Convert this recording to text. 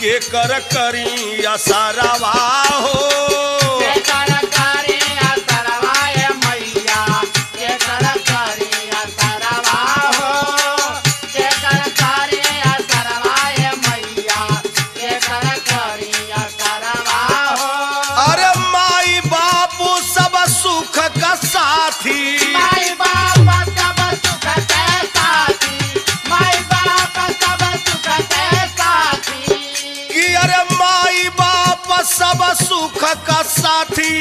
के कर करी असरवा हो अरे माई बापू सब सुख का साथी कि अरे माई बाप सब सुख का साथी